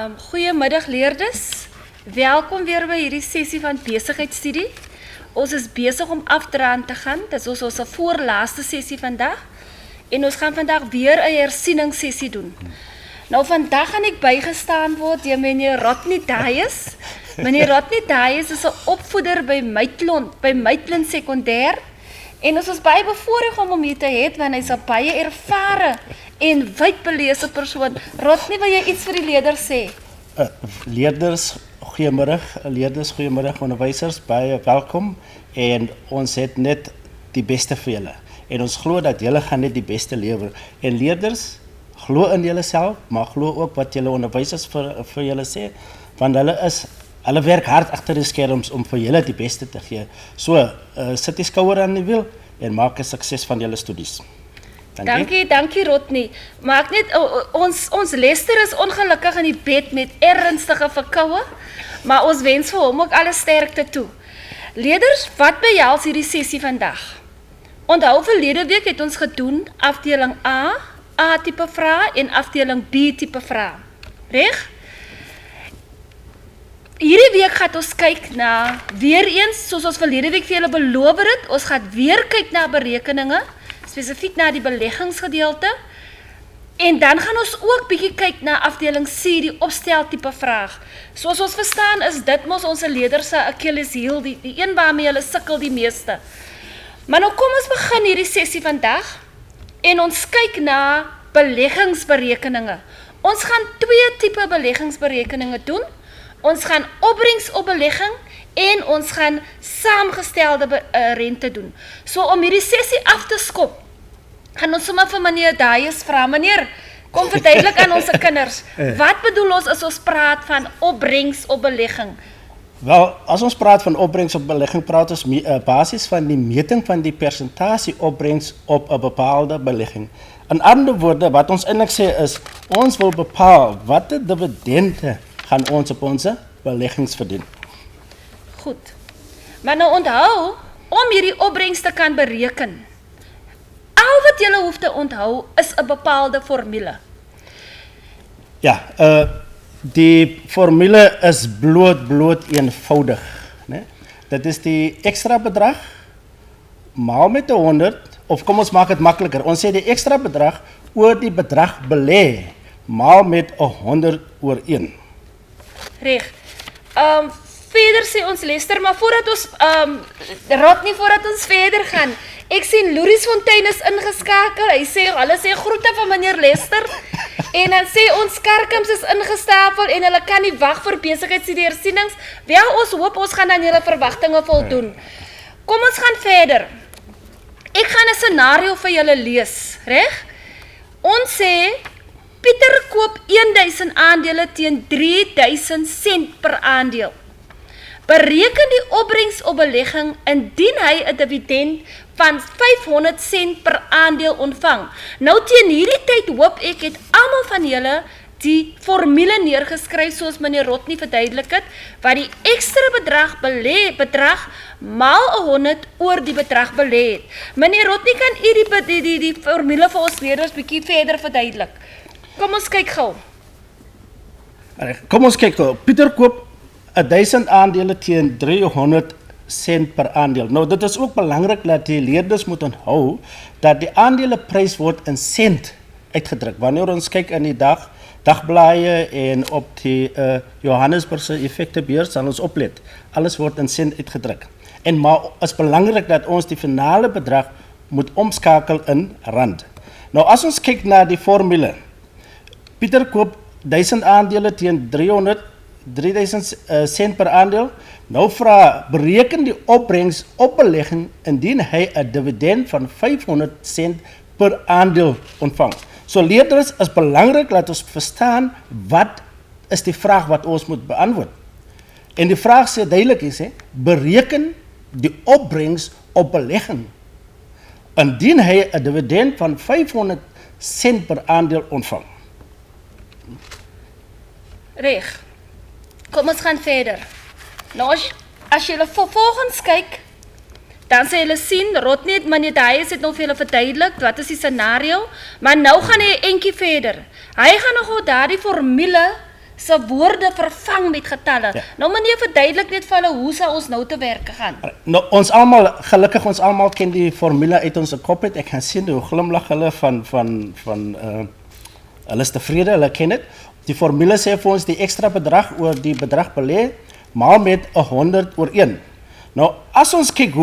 Goeiemiddag leerders. Welkom weer by hierdie sessie van besigheidstudie. Ons is besig om af te gaan. Dit is ons voorlaaste sessie vandag. En ons gaan vandag weer 'n hersieningssessie doen. Nou vandag gaan ek bygestaan word deur meneer Rodney Dayes. Meneer Rodney Dayes is 'n opvoeder by Maitland Sekondêr. En ons is baie bevoorreg om hom hier te hê, want hy's 'n baie ervare en wydbelese persoon. Rodney, wil jy iets vir die leerders sê? Leerders, goeiemiddag, onderwysers, baie welkom. En ons het net die beste vir julle. En ons glo dat julle gaan net die beste lewer. En leerders, glo in julle self, maar glo ook wat julle onderwysers vir julle sê, want hulle werk hard agter die skerms om vir julle die beste te gee. So, sit die skouer aan die wiel en maak 'n sukses van julle studies. Dankie Rodney. Maak net, ons Lester is ongelukkig in die bed met ernstige verkoue, maar ons wens vir hom ook alle sterkte toe. Leerders, wat behels hierdie sessie vandag? Onthou verlede week het ons gedoen afdeling A tipe vrae en afdeling B tipe vrae. Reg? Hierdie week gaan ons kyk na, weer eens, soos ons verlede week vir julle beloof het, ons gaan weer kyk na berekeninge, spesifiek na die beleggingsgedeelte, en dan gaan ons ook bietjie kyk na afdeling C, die opstel tipe vraag. Soos ons verstaan is dit mos ons leerders se Achilles heel, die een waarmee hulle sukkel die meeste. Maar nou kom ons begin hierdie sessie vandag, en ons kyk na beleggingsberekeninge. Ons gaan 2 tipe beleggingsberekeninge doen. Ons gaan opbrengs op belegging en ons gaan saamgestelde rente doen. So om hierdie sessie af te skop, gaan ons sommer vir meneer Dayes vra, meneer, kom verduidelik aan ons kinders, wat bedoel ons as ons praat van opbrengs op belegging? Wel, as ons praat van opbrengs op belegging, praat ons basis van die meting van die persentasie opbrengs op 'n bepaalde belegging. In ander woorde, wat ons eintlik sê is, ons wil bepaal watter dividende gaan ons op onze beleggings verdien. Goed. Maar nou onthou, om hierdie opbrengs te kan bereken, al wat julle hoef te onthou, is 'n bepaalde formule. Ja, die formule is bloot eenvoudig, né? Dit is die ekstra bedrag maal met 100, of kom ons maak dit makliker. Ons sê die ekstra bedrag oor die bedrag belê maal met 100 oor 1. Reg. Verder sê ons Lester, maar voordat ons voordat ons verder gaan. Ek sien Louris Fontein is ingeskakel. Hulle sê groete van meneer Lester. En dan sê ons Karkums is ingestapel en hulle kan nie wag vir besigheidstudie hersienings. Wel, ons hoop ons gaan aan julle verwagtinge voldoen. Kom ons gaan verder. Ek gaan 'n scenario vir julle lees, reg? Ons sê Pieter koop 1000 aandele teen 3000 sent per aandeel. Bereken die opbrengs op belegging indien hy 'n dividend van 500 sent per aandeel ontvang. Nou teen hierdie tyd hoop ek het almal van julle die formule neergeskryf soos meneer Rodney verduidelik het, wat die ekstra bedrag maal 100 oor die bedrag belê het. Meneer Rodney, kan u die formule vir ons leerders bietjie verder verduidelik? Kom ons kyk gou. Pieter koop 1000 aandele teen 300 sent per aandeel. Nou, dit is ook belangrik dat die leerders moet onthou dat die aandeleprys word in sent uitgedruk. Wanneer ons kyk in die dagblaaie en op die Johannesburgse effektebeurs, sal ons oplet. Alles word in sent uitgedruk. Maar is belangrik dat ons die finale bedrag moet omskakel in rand. Nou, as ons kyk na die formule, Pieter koop 1000 aandele teen 3000 sent per aandeel. Nou bereken die opbrengs op belegging indien hy 'n dividend van 500 sent per aandeel ontvang. So leerders, is belangrik dat ons verstaan wat is die vraag wat ons moet beantwoord. En die vraag sê duidelik is, bereken die opbrengs op belegging indien hy 'n dividend van 500 sent per aandeel ontvang. Reg. Kom ons gaan verder. Nou as julle volgens kyk, dan sê julle sien, Rodney het meneer Dayes het nog vir julle verduidelik, wat is die scenario, maar nou gaan hy 'n entjie verder. Hy gaan nog daardie formule se woorde vervang met getalle. Ja. Nou meneer verduidelik net vir hulle hoe sal ons nou te werk gaan. Nou, gelukkig ons almal ken die formule uit ons kop uit. Ek kan sien hoe glimlag hulle hulle is tevrede, hulle ken dit. Die formule sê vir ons die ekstra bedrag oor die bedrag belê, maal met 100 oor 1. Nou, as ons kyk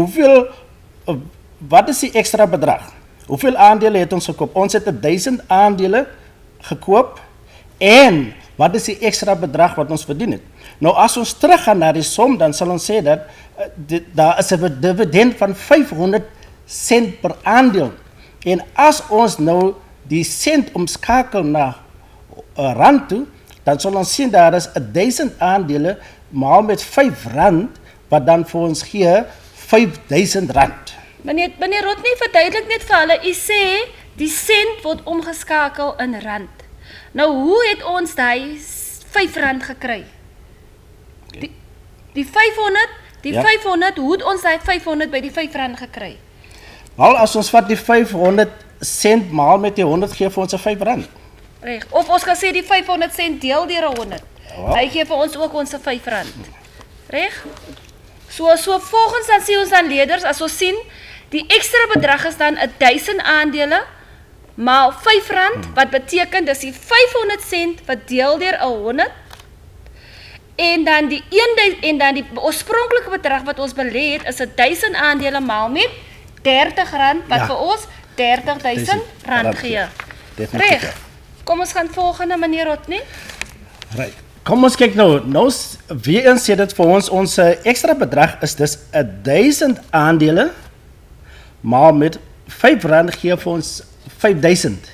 wat is die ekstra bedrag? Hoeveel aandele het ons gekoop? Ons het 1000 aandele gekoop en wat is die ekstra bedrag wat ons verdien het? Nou as ons teruggaan na die som, dan sal ons sê dat daar is 'n dividend van 500 sent per aandeel. En as ons nou die sent omskakel na rand toe, dan sal ons sien daar is 1000 aandele maal met R5 wat dan vir ons gee R5000. Meneer Rodney verduidelik net vir hulle, u sê die sent word omgeskakel in rand. Nou hoe het ons daai R5 gekry? Die 500, Ja. 500, hoe het ons daai 500 by die R5 gekry? Wel, as ons vat die 500 sent maal met die 100 gee vir ons R5. Reg. Of ons kan sê die 500 sent deel deur 100. Ja. Hy gee vir ons ook ons R5. Reg? So volgens dan sê ons aan leerders, as ons sien, die ekstra bedrag is dan 1000 aandele maal R5, wat beteken dis die 500 sent wat deel deur 100 en dan die oorspronklike bedrag wat ons belê het is 1000 aandele maal met R30 wat vir ons R30,000 gee. Definitief. Reg. Kom ons gaan volgende meneer Rodney. Right. Kom ons kyk nou weer eens sê dit vir ons ekstra bedrag is dus 1000 aandele maal met R5 gee vir ons 5000.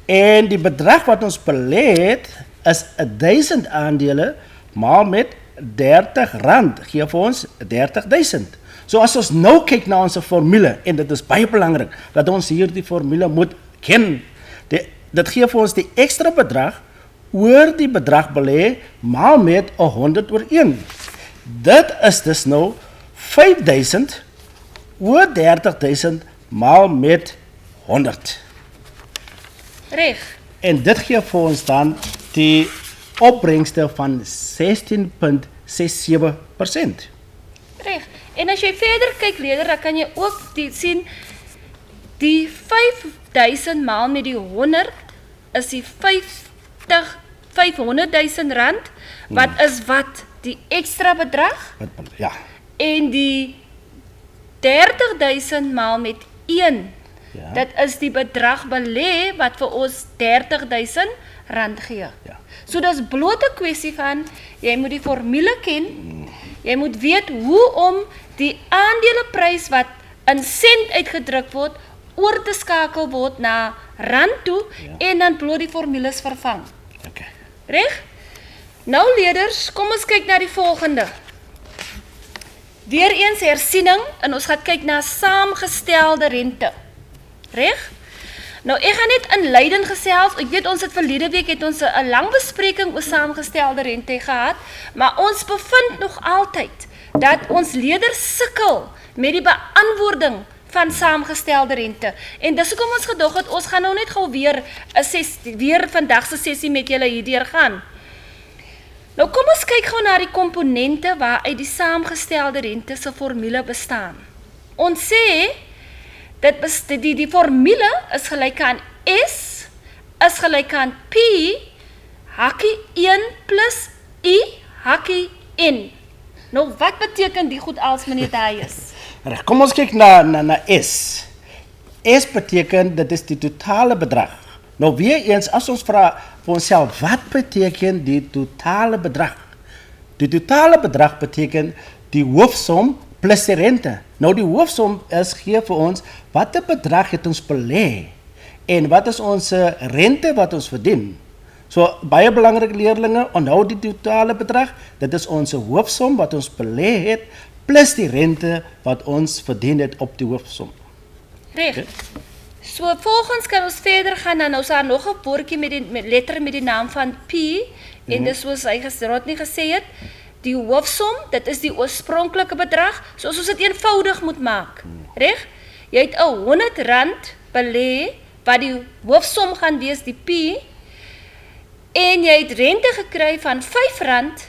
En die bedrag wat ons belê het is 1000 aandele maal met R30 gee vir ons 30000. So as ons nou kyk na ons formule, en dit is baie belangrik dat ons hierdie formule moet ken. Dit gee vir ons die ekstra bedrag oor die bedrag belê maal met 100 oor 1. Dit is dus nou 5000 oor 30000 maal met 100. Reg. En dit gee vir ons dan die opbrengste van 16,67%. Reg. En as jy verder kyk leerder, dan kan jy ook sien die 5000 maal met die 100 is die R500,000 wat is wat die ekstra bedrag Ja. en die 30,000 maal met 1 Ja. dit is die bedrag belê wat vir ons R30,000 gee. Ja. So dis bloot 'n kwessie van jy moet die formule ken. Jy moet weet hoe om die aandeleprys wat in sent uitgedruk word oor te skakel word na rand toe en dan bloot die formules vervang. Okay. Reg? Nou leerders, kom ons kyk na die volgende. Weereens hersiening en ons gaan kyk na saamgestelde rente. Reg? Nou ek gaan net inleidend gesels. Ek weet ons het verlede week het ons 'n lang bespreking oor saamgestelde rente gehad, maar ons bevind nog altyd dat ons leerders sukkel met die beantwoording van saamgestelde rente. En dis hoekom ons gedog het ons gaan nou net gou weer vandag se sessie met julle hierdeur gaan. Nou kom ons kyk gou na die komponente waaruit die saamgestelde rente se formule bestaan. Ons sê die formule is gelyk aan S is gelyk aan P hakkie 1 plus I hakkie N. Nou wat beteken die goed als meneer Dayes? Reg, kom ons kyk na S. S beteken dit is die totale bedrag. Nou weer eens as ons vra vir onsself wat beteken die totale bedrag? Die totale bedrag beteken die hoofsom plus die rente. Nou die hoofsom gee vir ons watter bedrag het ons belê en wat is ons rente wat ons verdien. So baie belangrik leerlinge, onthou die totale bedrag, dit is ons hoofsom wat ons belê het plus die rente wat ons verdien het op die hoofsom. Reg. So volgens kan ons verder gaan dan nou is daar nog 'n woordjie met letter met die naam van P en dis soos hy Rodney gesê het, die hoofsom, dit is die oorspronklike bedrag, soos ons dit eenvoudig moet maak. Reg? Jy het R100 belê wat die hoofsom gaan wees die P en jy het rente gekry van R5,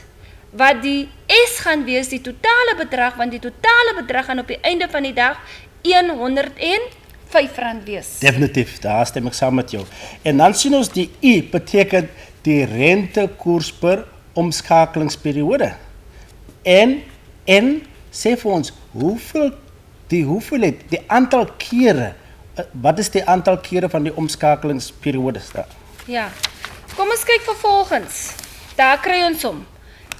wat die S gaan wees, die totale bedrag, want die totale bedrag gaan op die einde van die dag R105 wees. Definitief, daar stem ek saam met jou. En dan sien ons die I beteken die rentekoers per omskakelingsperiode. En sê vir ons, hoeveelheid, die aantal kere, wat is die aantal kere van die omskakelingsperiodes daar? Ja, kom ons kyk vervolgens. Daar kry ons hom.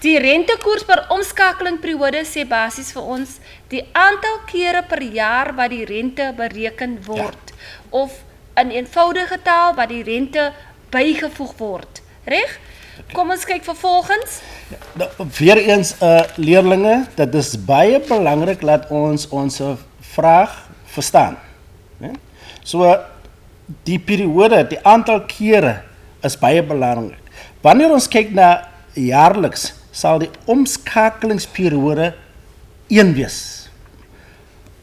Die rentekoers per omskakelingperiode sê basies vir ons die aantal kere per jaar wat die rente bereken word. Of in eenvoudige taal wat die rente bygevoeg word. Reg? Kom ons kyk vervolgens. Weer eens, leerlinge, dit is baie belangrik dat ons vraag verstaan. So, die periode, die aantal kere is baie belangrik. Wanneer ons kyk na jaarliks, sal die omskakelingsperiode 1 wees.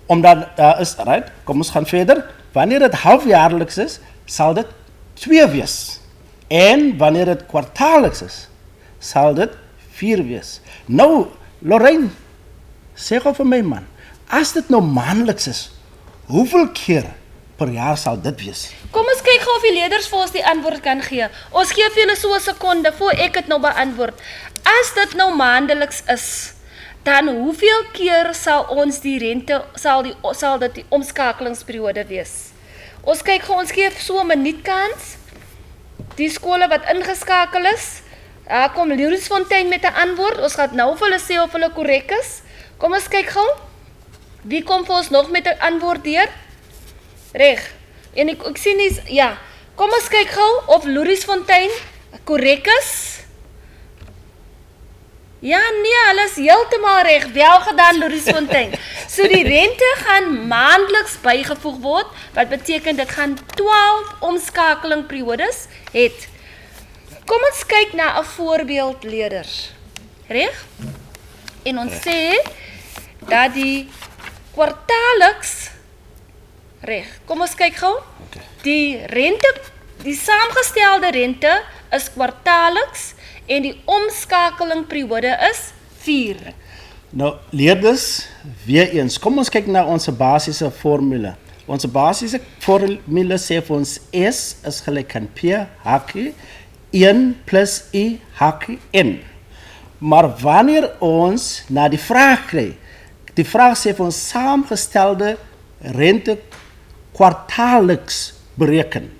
Omdat daar is, right, kom ons gaan verder. Wanneer dit halfjaarliks is, sal dit 2 wees. En wanneer dit kwartaalliks is, sal dit 4 wees. Nou, Lorraine, sê gou vir my man, as dit nou maandeliks is, hoeveel keer per jaar sal dit wees? Kom ons kyk gou of die leerders vir ons die antwoord kan gee. Ons gee vir julle so 'n sekonde voor ek dit nou beantwoord. As dit nou maandeliks is, dan hoeveel keer sal ons die rente, sal dit die omskakelingsperiode wees? Ons kyk gou, ons gee so 'n minuut kans. Die skole wat ingeskakel is, kom Lourens Fontein met 'n antwoord. Ons gaan nou vir hulle sê of hulle korrek is. Kom ons kyk gou. Wie kom vir ons nog met 'n antwoord deur? Reg. En ek sien nie, ja. Kom ons kyk gou of Lourens Fontein korrek is. Ja, nee, hulle is heeltemal reg. Wel gedaan, Lourens Fontein. So die rente gaan maandeliks bygevoeg word, wat beteken dit gaan 12 omskakelingperiodes het. Kom ons kyk na 'n voorbeeld, leerders. Reg? En ons sê dat die kwartaalliks, reg, kom ons kyk gou. Die rente, die saamgestelde rente is kwartaalliks en die omskakelingperiode is 4. Nou, leerders, weer eens, kom ons kyk na ons basiese formule. Ons basiese formule sê vir ons S is gelyk aan P hakkie 1 plus I hakkie N. Maar wanneer ons na die vraag kry, die vraag sê vir ons saamgestelde rente kwartaalliks bereken.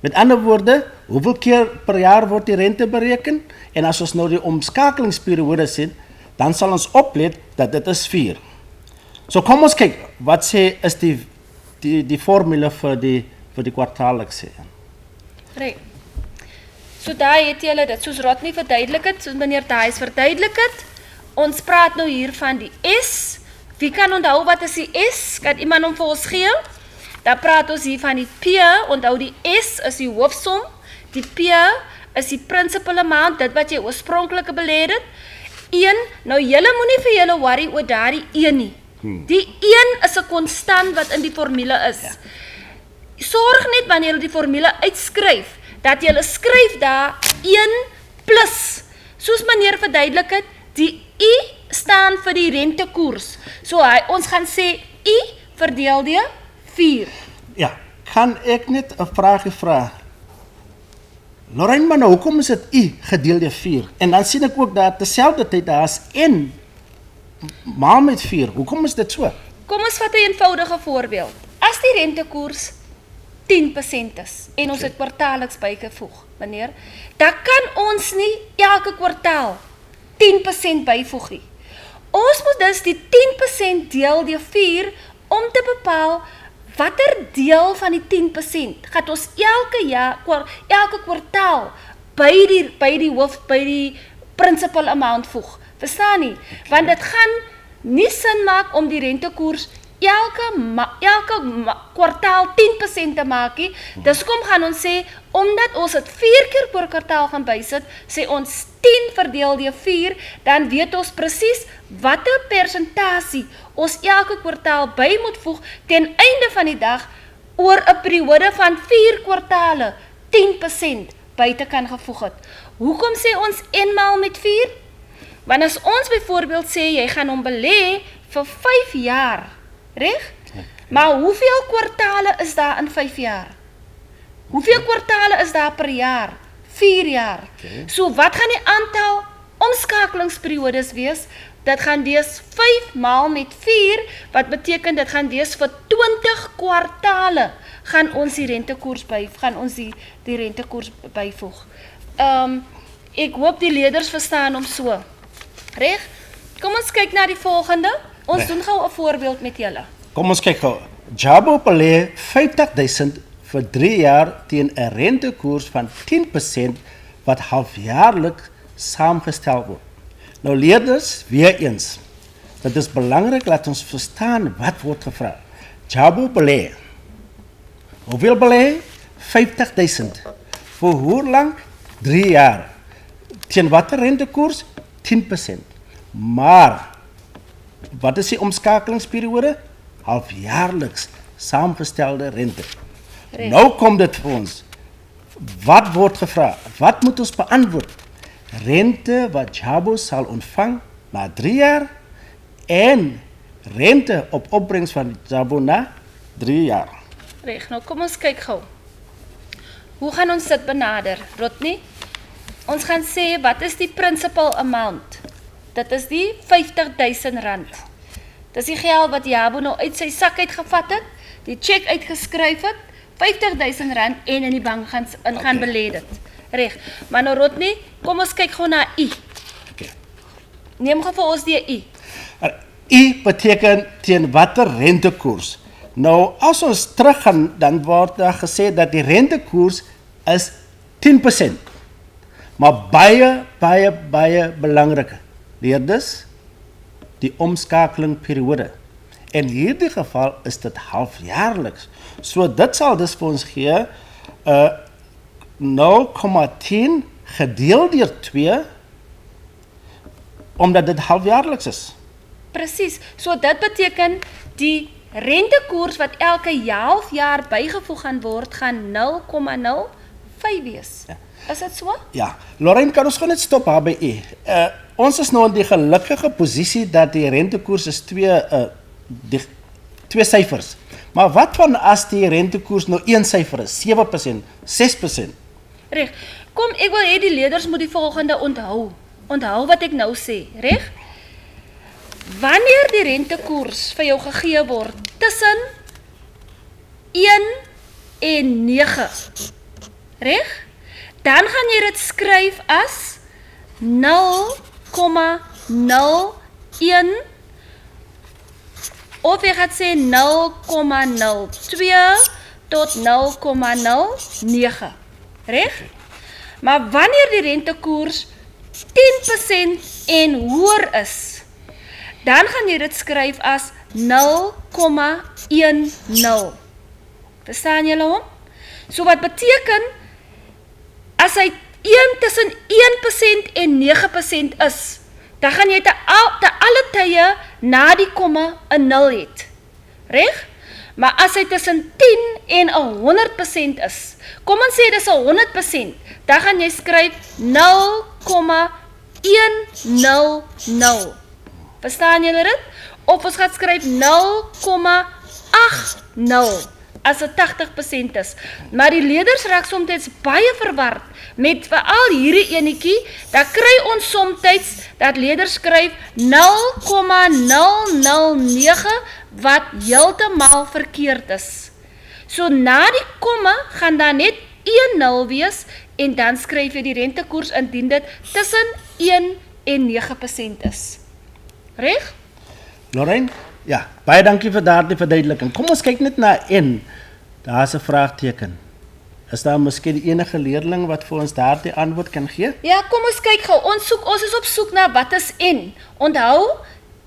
Met ander woorde, hoeveel keer per jaar word die rente bereken? En as ons nou die omskakelingsperiode sien, dan sal ons oplet dat dit is 4. So kom ons kyk, wat sê is die formule vir die kwartaallikse? Reg. So daar het julle dit, soos Rodney verduidelik het, soos meneer Thijs verduidelik het. Ons praat nou hier van die S. Wie kan onthou wat is die S? Kan iemand hom vir ons gee? Dan praat ons hier van die P, onthou die S is die hoofsom, die P is die principal amount, dit wat jy oorspronklik belê het. 1, nou julle moenie vir julle worry oor daardie 1 nie. Die 1 is 'n konstant wat in die formule is. Ja. Sorg net wanneer jy die formule uitskryf, dat jy skryf daar 1 plus, soos meneer verduidelik het, die I staan vir die rentekoers. So ons gaan sê I verdeel deur 4. Ja, kan ek net 'n vraagie vra? Lorraine, maar nou, hoekom is dit I gedeel deur 4? En dan sien ek ook dat terselfdertyd daar is N maal met 4. Hoekom is dit so? Kom ons vat 'n eenvoudige voorbeeld. As die rentekoers 10% is en ons het kwartaalliks bygevoeg, meneer, dan kan ons nie elke kwartaal 10% byvoeg nie. Ons moet dus die 10% deel deur 4 om te bepaal watter deel van die 10% gaan ons elke kwartaal by die principal amount voeg. Verstaan nie? Want dit gaan nie sin maak om die rentekoers elke kwartaal 10% te maak nie. Dus kom gaan ons sê, omdat ons het 4 keer per kwartaal gaan bysit, sê ons 10 verdeel deur 4, dan weet ons presies watter persentasie ons elke kwartaal by moet voeg ten einde van die dag oor 'n periode van 4 kwartale 10% buite kan gevoeg het. Hoekom sê ons n maal met 4? Want as ons byvoorbeeld sê, jy gaan hom belê vir 5 jaar, reg? Maar hoeveel kwartale is daar in 5 jaar? Hoeveel kwartale is daar per jaar? 4 jaar. So wat gaan die aantal omskakelingsperiodes wees? Dit gaan wees 5 maal met 4, wat beteken dit gaan wees vir 20 kwartale gaan ons die rentekoers byvoeg. Ek hoop die leerders verstaan hom so. Reg? Kom ons kyk na die volgende. Ons doen gou 'n voorbeeld met julle. Kom ons kyk gou. Jabu belê 50.000 vir 3 jaar teen 'n rentekoers van 10% wat halfjaarliks saamgestel word. Nou leerders, weer eens, dit is belangrik dat ons verstaan wat word gevra. Jabu belê. Hoeveel belê? 50.000. Vir hoe lank? 3 jaar. Teen watter rentekoers? 10%. Maar, wat is die omskakelingsperiode? Halfjaarliks saamgestelde rente. Nou kom dit vir ons. Wat word gevra? Wat moet ons beantwoord? Rente wat Jabu sal ontvang na 3 jaar en rente op opbrengs van Jabu na 3 jaar. Reg, nou kom ons kyk gou. Hoe gaan ons dit benader, Rodney? Ons gaan sê, wat is die principal amount? Dit is die R50.000. Dit is die geld wat Jabu nou uit sy sak uitgevat het, die cheque uitgeskryf het, R50.000 en in die bank gaan belê dit. Reg, maar nou Rodney, kom ons kyk gou na I. Okay. Neem gou vir ons die I. I beteken teen watter rentekoers? Nou, as ons teruggaan, dan word daar gesê dat die rentekoers is 10%. Maar baie belangrik, leerders, die omskakelingperiode. In hierdie geval is dit halfjaarliks. So dit sal dus vir ons gee 0,10 gedeel deur 2, omdat dit halfjaarliks is. Presies, so dit beteken die rentekoers wat elke halfjaar bygevoeg gaan word, gaan 0,05 wees. Ja. Is dit so? Ja, Lorraine, kan ons gewoon net stop daar by U. Ons is nou in die gelukkige posisie dat die rentekoers is twee syfers. Maar wat van as die rentekoers nou 1 syfer is, 7%, 6%? Reg, kom ek wil hê die leerders moet die volgende onthou. Onthou wat ek nou sê, reg? Wanneer die rentekoers vir jou gegee word tussen 1 en 9, reg? Dan gaan jy dit skryf as 0,01 of jy gaan sê 0,02 tot 0,09, reg? Maar wanneer die rentekoers 10% en hoër is, dan gaan jy dit skryf as 0,10. Verstaan julle hom? So wat beteken, as hy tussen 1% en 9% is, dan gaan jy te alle tye na die komma 'n 0 het. Reg? Maar as hy tussen 10 en 100% is, kom ons sê dis 100%, dan gaan jy skryf 0,100. Verstaan julle dit? Of ons gaan skryf 0,80 as dit 80% is. Maar die leerders raak soms baie verward met veral hierdie enetjie, dan kry ons soms dat leerders skryf 0,009 wat heeltemal verkeerd is. So na die komma gaan daar net 1 0 wees en dan skryf jy die rentekoers indien dit tussen 1 en 9% is. Reg? Lorraine, ja, baie dankie vir daardie verduideliking. Kom ons kyk net na N. Daar is 'n vraagteken. Is daar miskien enige leerling wat vir ons daardie antwoord kan gee? Ja, kom ons kyk gou. Ons is op soek na wat is N. Onthou,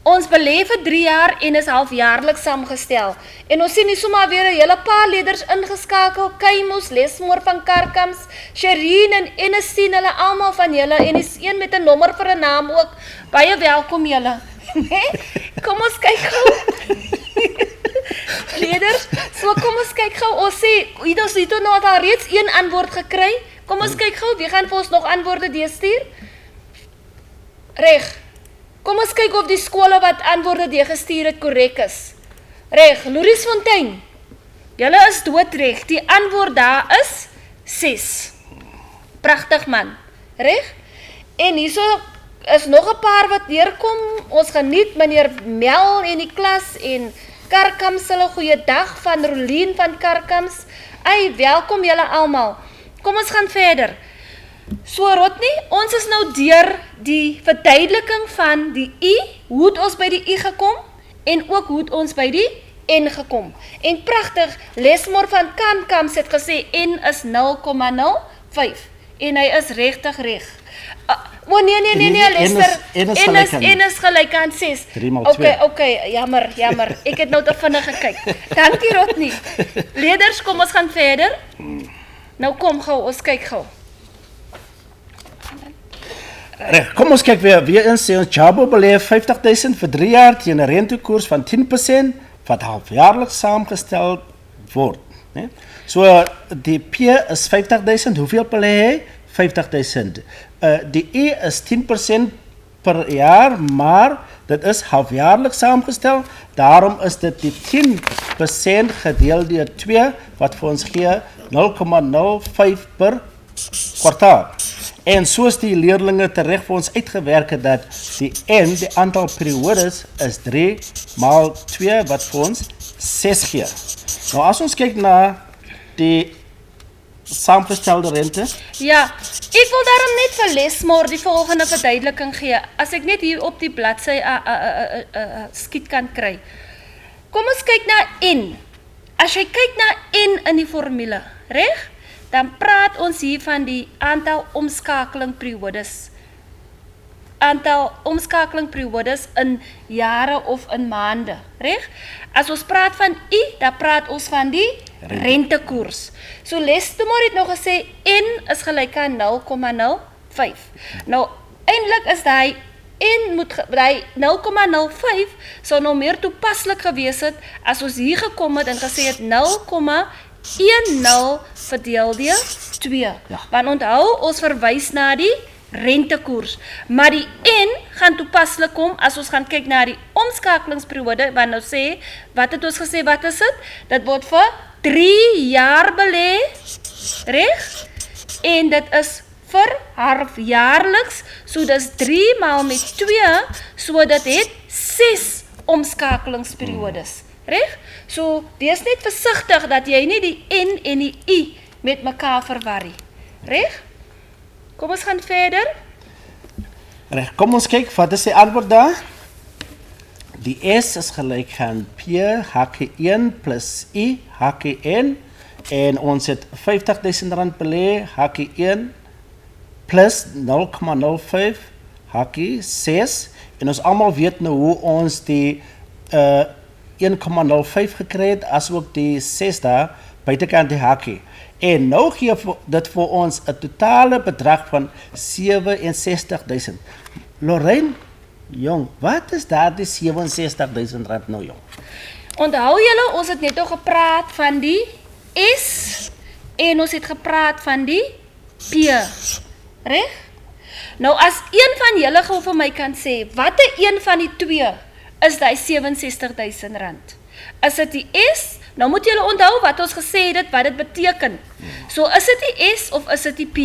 ons belê vir 3 jaar en is halfjaarliks saamgestel. En ons sien hier sommer weer 'n hele paar leerders ingeskakel. Kaimus, Lesmoor van Karkams, Sherine en Ernestine, hulle almal van julle en is een met 'n nommer vir 'n naam ook. Baie welkom julle. Kom ons kyk gou. Leerders, so kom ons kyk gou. Ons sê, ons het nou al reeds een antwoord gekry. Kom ons kyk gou, wie gaan vir ons nog antwoorde deurstuur? Reg. Kom ons kyk of die skole wat antwoorde deurgestuur het korrek is. Reg, Lourdes Fontein. Julle is doodreg. Die antwoord daar is 6. Pragtig man. Reg? En hierso is nog 'n paar wat deurkom. Ons geniet meneer Mel en die klas en Karkams, hulle goeiedag van Rolien van Karkams. Ai, welkom julle almal. Kom ons gaan verder. So Rodney, ons is nou deur die verduideliking van die U, hoe het ons by die U gekom en ook hoe het ons by die N gekom. En pragtig, Lesmore van Karkams het gesê N is 0,05 en hy is regtig reg. Nee, Lester, N is gelyk aan 6. 3 maal 2. Okay, jammer. Ek het nou te vinnig gekyk. Dankie Rodney. Leerders, kom ons gaan verder. Nou kom gou, ons kyk gou. Reg, kom ons kyk weer eens sê ons Jabo belê 50.000 vir 3 jaar teen 'n rentekoers van 10% wat halfjaarliks saamgestel word, né? So die P is 50.000, hoeveel belê hy? 50.000. Die E is 10% per jaar, maar dit is halfjaarliks saamgestel, daarom is dit die 10% gedeel deur 2 wat vir ons gee 0,05 per kwartaal. En soos die leerlinge tereg vir ons uitgewerk het dat die N, die aantal periodes, is 3 maal 2 wat vir ons 6 gee. Nou as ons kyk na die saamgestelde rente. Ja, ek wil daarom net vir Lesmore die volgende verduideliking gee, as ek net hier op die bladsy skiet kan kry. Kom ons kyk na N. As jy kyk na N in die formule, reg? Dan praat ons hier van die aantal omskakelingperiodes. Aantal omskakelingperiodes in jare of in maande, reg? As ons praat van I, dan praat ons van die rentekoers. So Lesmore het nou gesê N is gelyk aan 0,05. Nou eintlik is hy N moet hy 0,05 sou nou meer toepaslik gewees het as ons hier gekom het en gesê het 0,10 verdeel deur 2. Ja. Want onthou, ons verwys na die rentekoers. Maar die N gaan toepaslik kom as ons gaan kyk na die omskakelingsperiode, want nou sê, wat het ons gesê, wat is dit? Dit word vir 3 jaar belê, reg? En dit is vir halfjaarliks, so dis 3 maal met 2, so dit het 6 omskakelingsperiodes, reg? So, wees net versigtig dat jy nie die N en die I met mekaar verwarrie, reg? Kom ons gaan verder. Reg, kom ons kyk, wat is die antwoord daar? Die S is gelyk aan P HK1 plus I HK1 en ons het R50.000 belê HK1 plus 0,05 HK6 en ons almal weet nou hoe ons die 1,05 gekry het as ook die 6 daar buitekant die HK. En nou gee dit vir ons 'n totale bedrag van 67.000. Lorraine, jong, wat is daar die 67.000 rand nou, jong? Onthou julle, ons het net al gepraat van die S en ons het gepraat van die P, reg? Nou as een van julle gou vir my kan sê, watter een van die twee is die 67.000 rand? Is dit die S? Nou moet julle onthou wat ons gesê het, wat dit beteken. So is dit die S of is dit die P?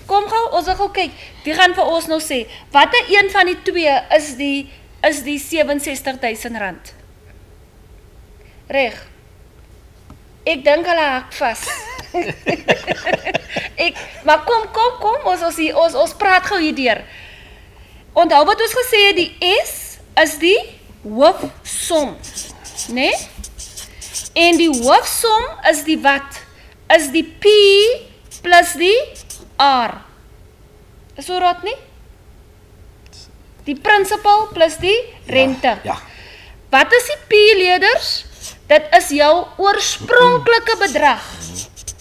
Kom gou, ons gaan kyk. Wie gaan vir ons nou sê, watter een van die twee is die 67.000 rand? Reg. Ek dink hulle hak vas. Maar kom, ons praat gou hierdeur. Onthou wat ons gesê het, die S is die hoofsom, né? En die hoofsom is die wat? Is die P plus die R. Is so rot nie? Die principal plus die rente. Ja. Wat is die P, leerders? Dit is jou oorspronklike bedrag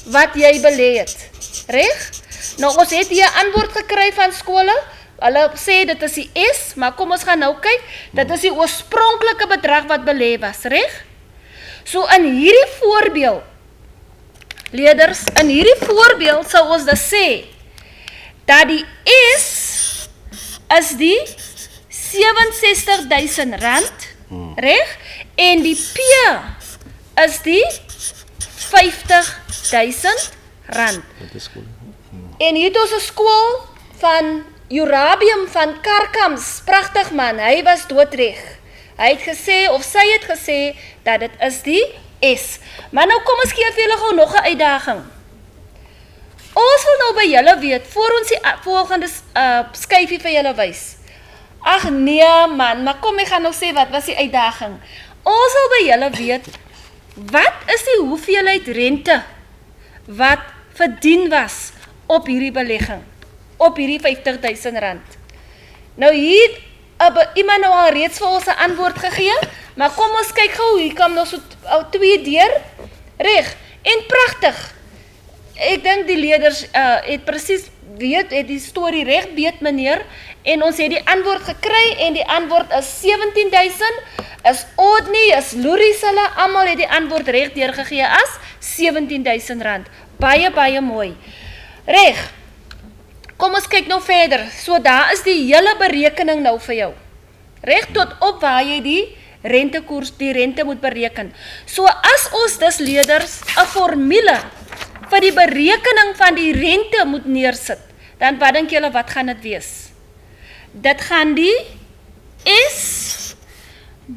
wat jy belê het. Reg? Nou ons het hier 'n antwoord gekry van skole. Hulle sê dit is die S, maar kom ons gaan nou kyk. Dit is die oorspronklike bedrag wat belê was, reg? So in hierdie voorbeeld Leerders, in hierdie voorbeeld sou ons dus sê, dat die S is die R67.000, reg? En die P is die R50.000. Dit is goed. En hier het ons 'n skool van Jurabium van Karkams, pragtig man, hy was doodreg. Hy het gesê, of sy het gesê, dat dit is die S. Maar nou kom ons gee vir julle gou nog 'n uitdaging. Ons wil nou by julle weet, voor ons die volgende skyfie vir julle wys. Ag nee man, maar kom ek gaan nou sê wat was die uitdaging. Ons wil by julle weet, wat is die hoeveelheid rente wat verdien was op hierdie belegging, op hierdie R50.000. Nou hier iemand nou al reeds vir ons 'n antwoord gegee, maar kom ons kyk gou, hier kom nog so 2 deur, reg, en pragtig. Ek dink die leerders het presies weet, het die storie reg weet meneer, en ons het die antwoord gekry, en die antwoord is 17.000, is Odnie, is Loeries hulle, almal het die antwoord reg deurgegee as R17.000. Baie, baie mooi. Reg, kom ons kyk nou verder, so daar is die hele berekening nou vir jou. Reg, tot op waar jy die rentekoers, die rente moet bereken. So as ons dus leerders 'n formule vir die berekening van die rente moet neersit, dan wat dink julle wat gaan dit wees? Dit gaan die S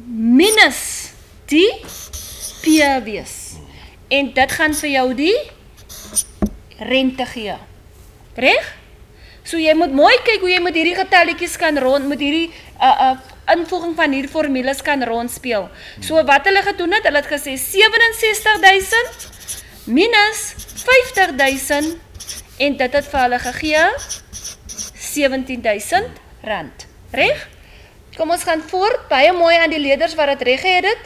minus die P wees. En dit gaan vir jou die rente gee. Reg? So jy moet mooi kyk hoe jy met hierdie getalletjies kan met hierdie invoeging van hierdie formules kan rondspeel. So wat hulle gedoen het, hulle het gesê 67.000 minus 50.000 en dit het vir hulle gegee R17.000. Reg? Kom ons gaan voort, baie mooi aan die leerders wat dit reg het.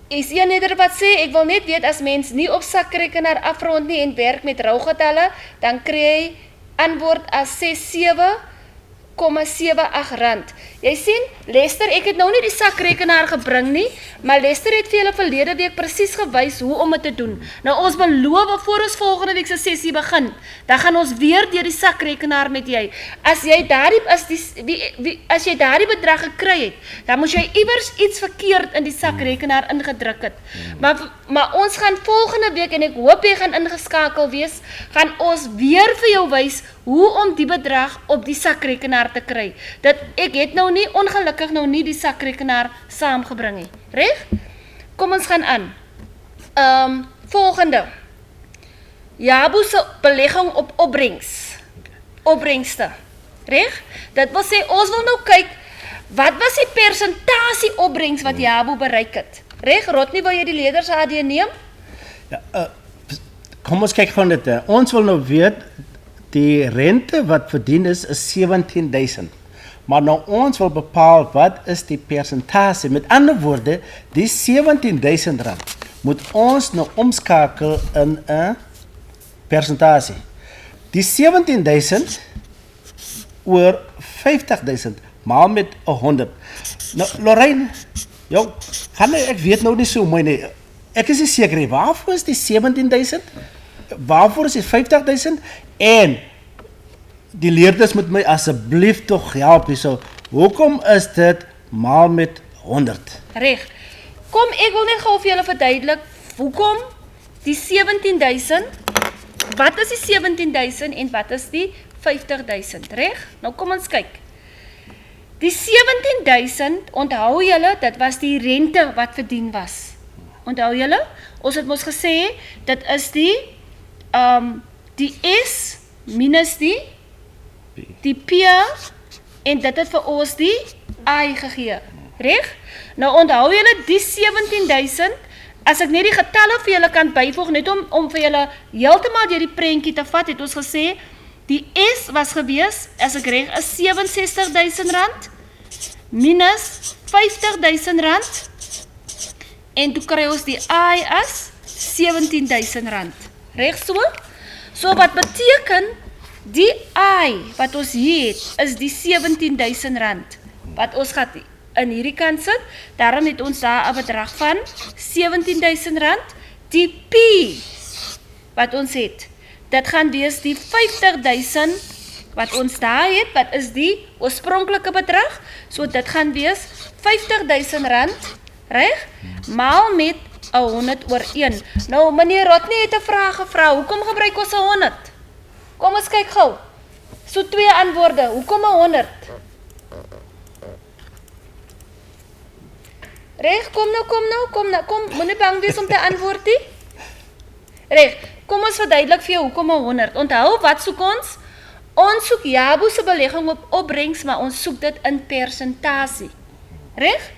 Is een neder wat sê, ek wil net weet as mens nie op sakrekenaar afrond nie en werk met rougetalle, dan kry jy antwoord as 67,78 Jy sien, Lester, ek het nou nie die sakrekenaar gebring nie, maar Lester het vir julle verlede week presies gewys hoe om dit te doen. Nou ons beloof voor ons volgende week se sessie begin, dan gaan ons weer deur die sakrekenaar met jy. As jy daardie bedrag gekry het, dan moet jy iewers iets verkeerd in die sakrekenaar ingedruk het. Maar ons gaan volgende week, en ek hoop jy gaan ingeskakel wees, gaan ons weer vir jou wys hoe om die bedrag op die sakrekenaar te kry. Ek het nou nie, ongelukkig nou nie die sakrekenaar saamgebring nie. Reg? Kom ons gaan aan. Volgende. Jabu se belegging op opbrengste. Reg? Dit wil sê, ons wil nou kyk, wat was die persentasie opbrengs wat Jabu bereik het? Reg? Rodney, wil jy die leerders AD neem? Ja, kom ons kyk van dit. Ons wil nou weet, die rente wat verdien is 17.000. Maar nou ons wil bepaal wat is die persentasie. Met ander woorde, die R17.000 moet ons nou omskakel in 'n persentasie. Die 17.000 oor 50.000 maal met 100. Nou Lorraine, ek weet nou nie so mooi nie. Ek is nie seker nie, waarvoor is die 17.000? Waarvoor is die 50.000? En die leerders moet my asseblief tog help. So, hoekom is dit maal met 100? Reg. Kom, ek wil net gou vir julle verduidelik hoekom die 17.000, wat is die 17.000 en wat is die 50.000, reg? Nou kom ons kyk. Die 17.000, onthou julle, dit was die rente wat verdien was. Onthou julle? Ons het mos gesê, dit is die S minus die P en dit het vir ons die I gegee. Reg? Nou onthou julle die 17.000, as ek net die getalle vir julle kan byvoeg, net om vir julle heeltemal deur die prentjie te vat, het ons gesê, die S was gewees, as ek reg is, R67.000 minus R50.000 en toe kry ons die I as R17.000. Reg so? So wat beteken, die I wat ons hier het, is die R17.000. Wat ons gaat in hierdie kant sit. Daarom het ons daar 'n bedrag van R17.000. Die P wat ons het, dit gaan wees die 50.000 wat ons daar het, wat is die oorspronklike bedrag. So dit gaan wees R50.000, reg? Maal met 100/1. Nou, meneer Rodney het 'n vraag gevra, hoekom gebruik ons 100? Kom ons kyk gou. So 2 antwoorde, hoekom 100? Reg, kom nou, moenie bang wees om te antwoord nie. Reg, kom ons verduidelik vir jou hoekom 100. Onthou, wat soek ons? Ons soek Jabu se belegging op opbrengs, maar ons soek dit in persentasie. Reg?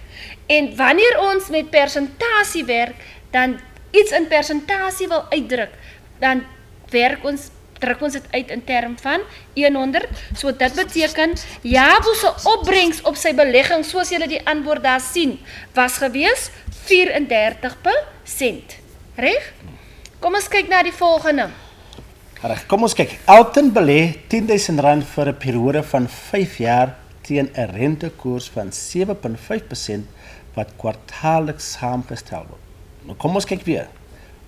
En wanneer ons met persentasie werk, dan iets in persentasie wil uitdruk, dan druk ons dit uit in term van 100. So dit beteken, Jabu se opbrengs op sy belegging, soos julle die antwoord daar sien, was gewees 34%. Reg? Kom ons kyk na die volgende. Reg, kom ons kyk. Elton belê R10.000 vir 'n periode van 5 jaar teen 'n rentekoers van 7.5% wat kwartaalliks saamgestel word. Nou kom ons kyk weer.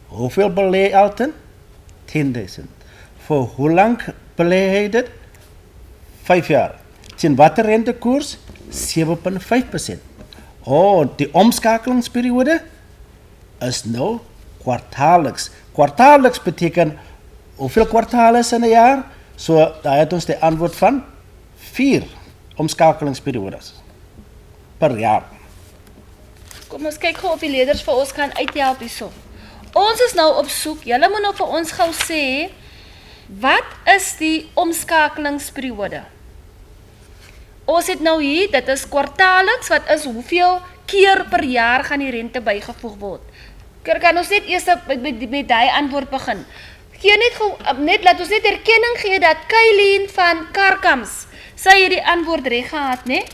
Hoeveel belê Elton? 10.000. Vir hoe lank belê hy dit? 5 jaar. Teen watter rentekoers? 7.5%. Die omskakelingsperiode is nou kwartaalliks. Kwartaalliks beteken hoeveel kwartale is in 'n jaar? So daar het ons die antwoord van 4 omskakelingsperiodes per jaar. Kom ons kyk gou of die leerders vir ons kan uithelp hierso. Ons is nou op soek, julle moet nou vir ons gou sê, wat is die omskakelingsperiode? Ons het nou hier, dit is kwartaalliks, wat is hoeveel keer per jaar gaan die rente bygevoeg word? Kan ons net eers met die antwoord begin. Laat ons net erkenning gee dat Kylien van Karkams, sy het die antwoord reg gehad, né?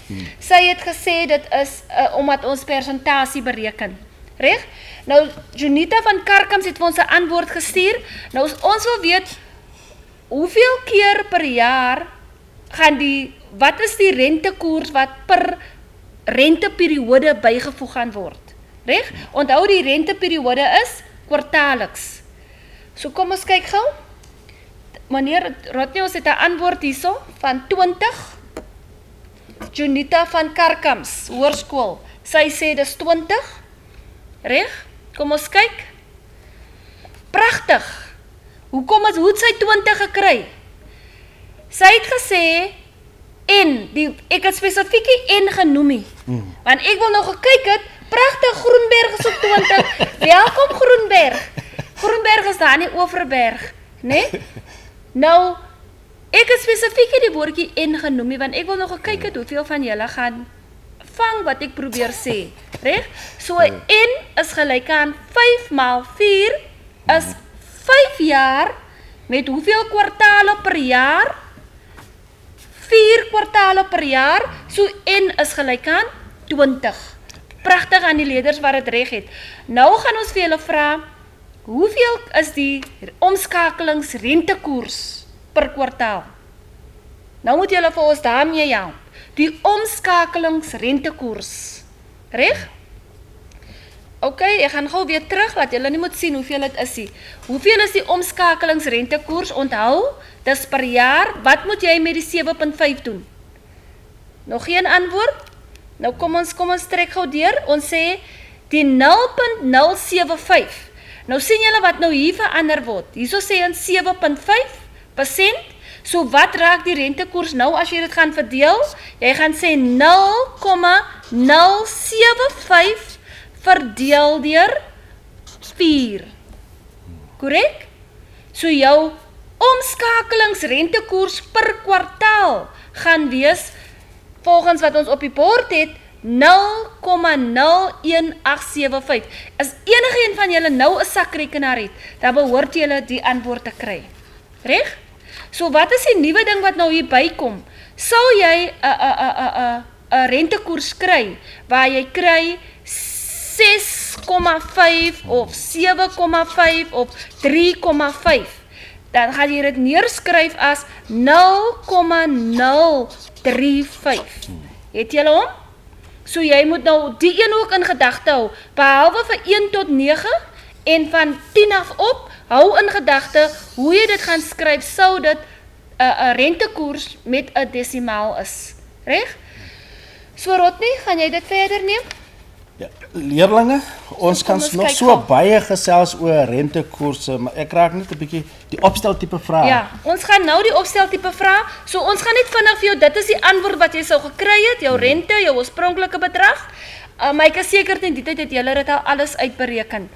Sy het gesê dit is omdat ons persentasie bereken. Reg? Nou Junita van Karkams het vir ons 'n antwoord gestuur. Nou ons wil weet hoeveel keer per jaar gaan wat is die rentekoers wat per renteperiode bygevoeg gaan word? Reg? Onthou die renteperiode is kwartaalliks. So kom ons kyk gou. Meneer Rodney, ons het 'n antwoord hierso van 20. Junita van Karkams, hoërskool. Sy sê dis 20. Reg? Kom ons kyk. Pragtig. Hoe het sy 20 gekry? Sy het gesê ek het spesifiek die N genoem. Want ek wil nou gekyk het, pragtig, Groenberg is op 20. Welkom Groenberg. Groenberg is daar in die Oeverberg, né? Nou, ek het spesifiek die woordjie N genoem, want ek wil nog gekyk het hoeveel van julle gaan vang wat ek probeer sê, reg? So N is gelyk aan 5 maal 4 is 5 jaar met hoeveel kwartale per jaar? 4 kwartale per jaar, so N is gelyk aan 20. Pragtig aan die leerders wat dit reg het. Nou gaan ons vir julle vra, hoeveel is die omskakelingsrentekoers per kwartaal? Nou moet julle vir ons daarmee help. Die omskakelingsrentekoers. Reg? Ok, ek gaan gou weer terug, laat julle nie moet sien hoeveel dit is nie. Hoeveel is die omskakelingsrentekoers? Onthou, dis per jaar. Wat moet jy met die 7.5 doen? Nog geen antwoord? Nou kom ons trek gou deur. Ons sê die 0.075. Nou sien julle wat nou hier verander word. Hierso sê ons 7.5%. So wat raak die rentekoers nou as jy dit gaan verdeel? Jy gaan sê 0.075 verdeel deur 4. Korrek? So jou omskakelingsrentekoers per kwartaal gaan wees, volgens wat ons op die bord het, 0.01875. As enige een van julle nou 'n sakrekenaar het, dan behoort julle die antwoord te kry. Reg? So wat is die nuwe ding wat nou hier bykom? Sal jy 'n rentekoers kry waar jy kry 6,5 of 7,5 of 3,5? Dan gaan jy dit neerskryf as 0,035. Het julle hom? So jy moet nou die een ook in gedagte hou, behalwe vir 1 tot 9 en van 10 af op, hou in gedagte hoe jy dit gaan skryf sou dit 'n rentekoers met 'n desimaal is. Reg? So Rodney, gaan jy dit verder neem? Ja, leerlinge, ons kan ons nog kyk so gou. baie gesels oor rentekoerse, maar ek raak net 'n bietjie die opsteltipe vrae. Ja, ons gaan nou die opsteltipe vrae. So ons gaan net vinnig vir jou, dit is die antwoord wat jy sou gekry het, jou rente, jou oorspronklike bedrag. Maar ek is seker teen die tyd het julle dit al alles uitbereken.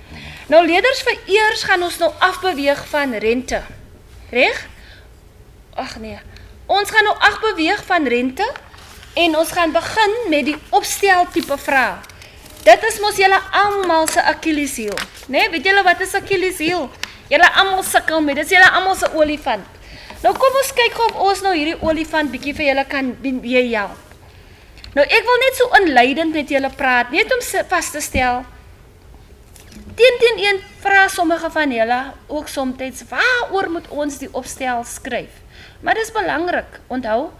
Nou leerders, vir eers gaan ons nou afbeweeg van rente. Reg? Ag nee. Ons gaan nou afbeweeg van rente en ons gaan begin met die opsteltipe vrae. Dit is mos julle almal se Achilleshiel, né? Weet julle wat is Achilleshiel? Julle almal sukkel met, dit is julle almal se olifant. Nou kom ons kyk gou of ons nou hierdie olifant bietjie vir julle kan help. Nou ek wil net so inleidend met julle praat, net om vas te stel. Teen een vra sommige van julle ook soms waaroor moet ons die opstel skryf? Maar dis belangrik, onthou.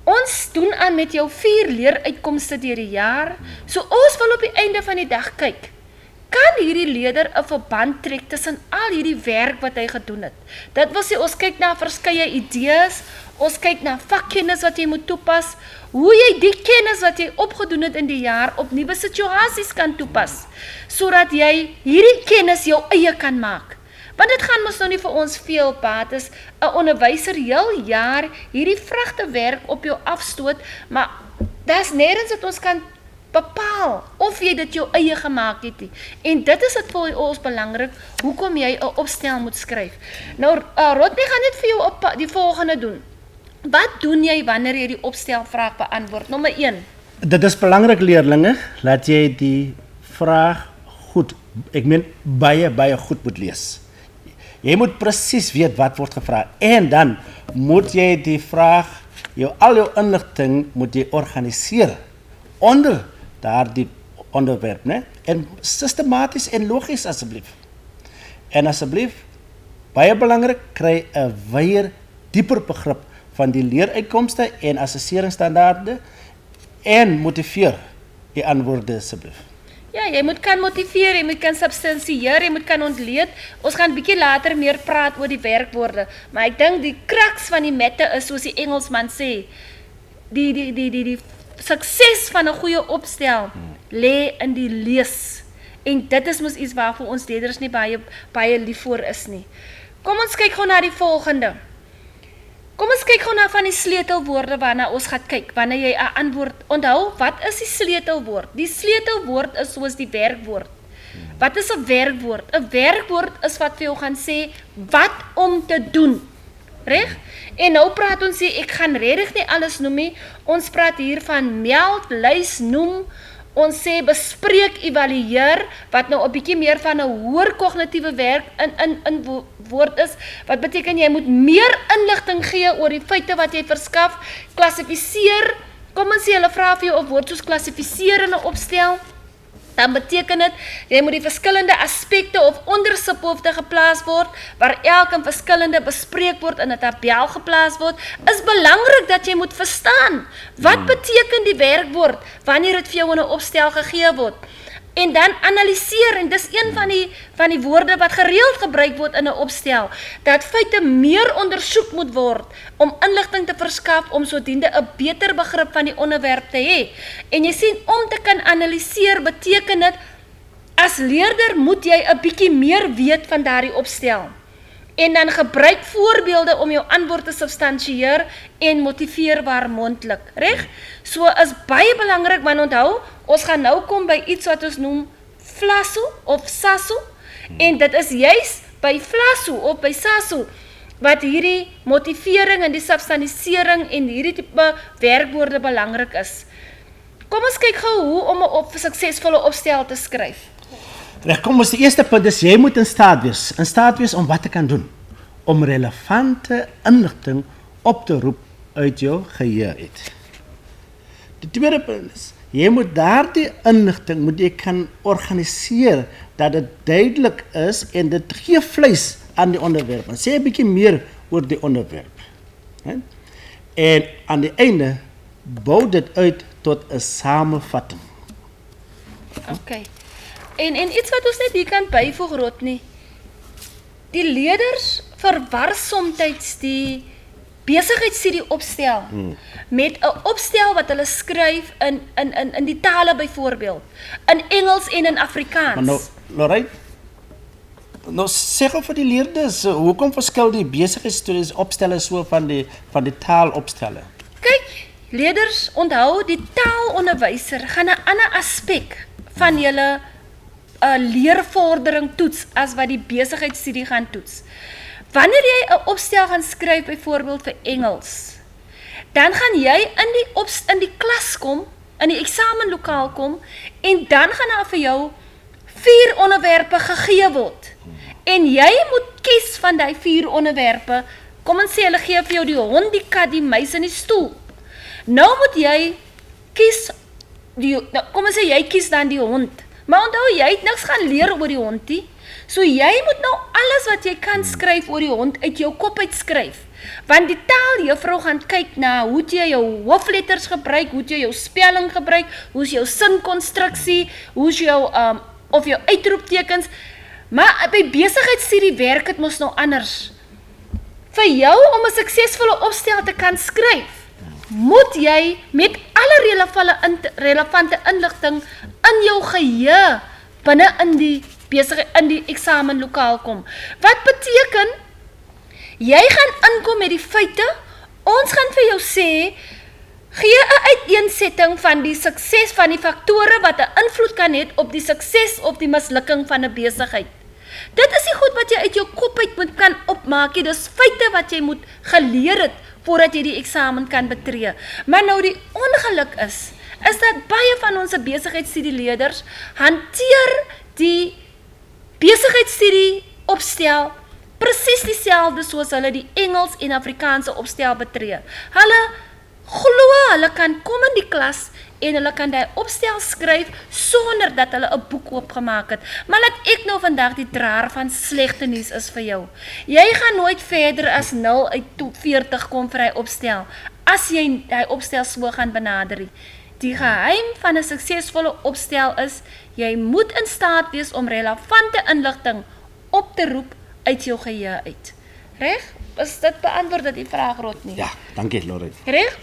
Ons doen aan met jou 4 leeruitkomste deur die jaar, so ons wil op die einde van die dag kyk. Kan hierdie leerder 'n verband trek tussen al hierdie werk wat hy gedoen het? Dit wil sê ons kyk na verskeie idees, ons kyk na vakkennis wat jy moet toepas, hoe jy die kennis wat jy opgedoen het in die jaar op nuwe situasies kan toepas, sodat jy hierdie kennis jou eie kan maak. Want dit gaan mos nou nie vir ons veel baat is, 'n onderwyser heel jaar hierdie vragtewerk op jou afstoot, maar daar's nêrens dat ons kan bepaal of jy dit jou eie gemaak het nie. En dit is dit vir ons belangrik, hoekom jy 'n opstel moet skryf. Nou, Rodney gaan net vir jou op die volgende doen. Wat doen jy wanneer jy die opstelvraag beantwoord? Nommer 1. Dit is belangrik leerlinge, dat jy die vraag goed, ek meen baie goed moet lees. Jy moet presies weet wat word gevra en dan moet jy die vraag, al jou inligting moet jy organiseer onder daardie onderwerp, né? En sistematies en logies asseblief. En asseblief, baie belangrik, kry 'n wyeer, dieper begrip van die leeruitkomste en assesseringsstandaarde en motiveer die antwoorde asseblief. Ja, jy moet kan motiveer, jy moet kan substansieer, jy moet kan ontleed. Ons gaan bietjie later meer praat oor die werkwoorde, maar ek dink die crux van die mette is, soos die Engelsman sê, die sukses van 'n goeie opstel lê in die lees. En dit is mos iets waarvoor ons leerders nie baie lief voor is nie. Kom ons kyk gou na die volgende. Kom ons kyk gou na van die sleutelwoorde waarna ons gaan kyk, wanneer jy 'n antwoord onthou, wat is die sleutelwoord? Die sleutelwoord is soos die werkwoord. Wat is 'n werkwoord? 'n Werkwoord is wat vir jou gaan sê, wat om te doen. Reg? En nou praat ons sê, ek gaan regtig nie alles noem nie, ons praat hier van meld, lys, noem, ons sê bespreek, evalueer, wat nou 'n bietjie meer van 'n hoër kognitiewe werk in woord is, wat beteken jy moet meer inligting gee oor die feite wat jy verskaf, klassifiseer, kom ons sê hulle vra vir jou 'n woord soos klassifiseer in 'n opstel, dan beteken dit, jy moet die verskillende aspekte of ondersubhoofde geplaas word, waar elke verskillende bespreek word in 'n tabel geplaas word, is belangrik dat jy moet verstaan, wat beteken die werkwoord, wanneer dit vir jou in 'n opstel gegee word. En dan analiseer, en dis een van die woorde wat gereeld gebruik word in 'n opstel, dat feite meer ondersoek moet word, om inligting te verskaf, om sodoende 'n beter begrip van die onderwerp te hê. En jy sien, om te kan analiseer, beteken dit, as leerder moet jy 'n bietjie meer weet van daardie opstel. En dan gebruik voorbeelde om jou antwoord te substantieer en motiveer waar moontlik, reg? So is baie belangrik, want onthou, ons gaan nou kom by iets wat ons noem FLASO of SASO, en dit is juis by FLASO of by SASO wat hierdie motivering en die substansiering en hierdie tipe werkwoorde belangrik is. Kom ons kyk gou hoe om 'n suksesvolle opstel te skryf. Reg, kom ons, die eerste punt is, jy moet in staat wees om wat te kan doen, om relevante inligting op te roep uit jou geheue uit. Die tweede punt is, jy moet daardie inligting moet jy kan organiseer, dat dit duidelik is, en dit gee vleis aan die onderwerp, en sê 'n bietjie meer oor die onderwerp. En aan die einde, bou dit uit tot 'n samevatting. Okay. En iets wat ons net hier kan byvoeg, Rodney. Die leerders verwar soms die besigheidstudie opstel met 'n opstel wat hulle skryf in die tale byvoorbeeld, in Engels en in Afrikaans. Maar nou, Lorraine, nou sê gou vir die leerders, hoekom verskil die besigheidstudies opstelle so van die taalopstelle? Kyk, leerders, onthou die taalonderwyser gaan 'n ander aspek van julle leervordering toets as wat die besigheidstudie gaan toets. Wanneer jy 'n opstel gaan skryf byvoorbeeld vir Engels, dan gaan jy in die klas kom, in die eksamenlokaal kom en dan gaan daar vir jou 4 onderwerpe gegee word. En jy moet kies van die 4 onderwerpe. Kom ons sê hulle gee vir jou die hond, die kat, die muis en die stoel. Nou moet jy kies kom ons sê jy kies dan die hond. Maar onthou, jy het niks gaan leer oor die hond nie. So jy moet nou alles wat jy kan skryf oor die hond uit jou kop uitskryf. Want die taaljuffrou gaan kyk na hoe jy jou hoofletters gebruik, hoe jy jou spelling gebruik, hoe is jou sinkonstruksie, hoe is jou of jou uitroeptekens. Maar by besigheidstudie werk dit mos nou anders. Vir jou om 'n suksesvolle opstel te kan skryf, moet jy met alle relevante inligting in jou geheue binne in die eksamenlokaal kom. Wat beteken, jy gaan inkom met die feite, ons gaan vir jou sê, gee 'n uiteensetting van die sukses van die faktore wat 'n invloed kan hê op die sukses of die mislukking van 'n besigheid. Dit is die goed wat jy uit jou kop uit moet kan opmaak, dis feite wat jy moet geleer het voordat jy die eksamen kan betree. Maar nou die ongeluk is dat baie van ons besigheidstudieleerders hanteer die besigheidstudie opstel presies dieselfde soos hulle die Engels en Afrikaanse opstel betree. Hulle glo hulle kan kom in die klas en hulle kan die opstel skryf sonder dat hulle 'n boek oopgemaak het. Maar laat ek nou vandag die draer van slegte nuus is vir jou. Jy gaan nooit verder as 0 uit 40 kom vir hy opstel, as jy die opstel so gaan benader. Die geheim van 'n suksesvolle opstel is, jy moet in staat wees om relevante inligting op te roep uit jou geheue uit. Reg? Is dit beantwoord dat die vraag, Rodney? Ja, dankie Lorraine. Reg?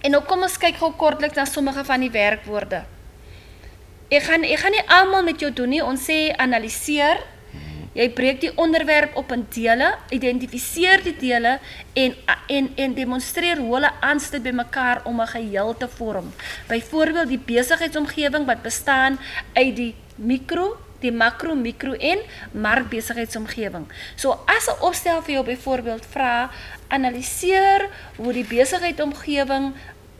En nou kom ons kyk gou kortliks na sommige van die werkwoorde. Ek gaan nie almal met jou doen nie, ons sê analiseer. Jy breek die onderwerp op in dele, identifiseer die dele en demonstreer hoe hulle aansluit by mekaar om 'n geheel te vorm. Byvoorbeeld die besigheidsomgewing wat bestaan uit die makro, mikro en markbesigheidsomgewing. So as 'n opstel vir jou byvoorbeeld vra, analiseer hoe die besigheidsomgewing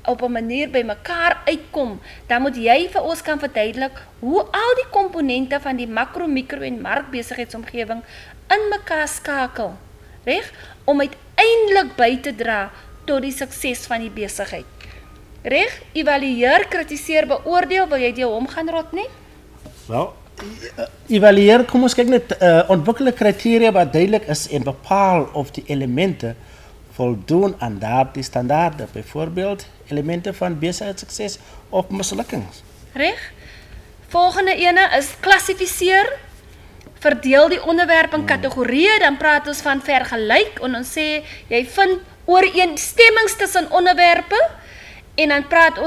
op 'n manier by mekaar uitkom, dan moet jy vir ons kan verduidelik hoe al die komponente van die makro, mikro en markbesigheidsomgewing in mekaar skakel, reg? Om uiteindelik by te dra tot die sukses van die besigheid. Reg? Evalueer, kritiseer, beoordeel, wil jy deur hom gaan, Rodney? Wel, evalueer, kom ons kyk net, ontwikkel 'n kriteria wat duidelik is en bepaal of die elemente voldoen aan daardie standaarde, byvoorbeeld elemente van besigheidssukses of mislukkings. Reg? Volgende ene is klassifiseer, verdeel die onderwerp in kategorieë, dan praat ons van vergelyk, en ons sê, jy vind ooreenstemmings tussen onderwerpe, en dan praat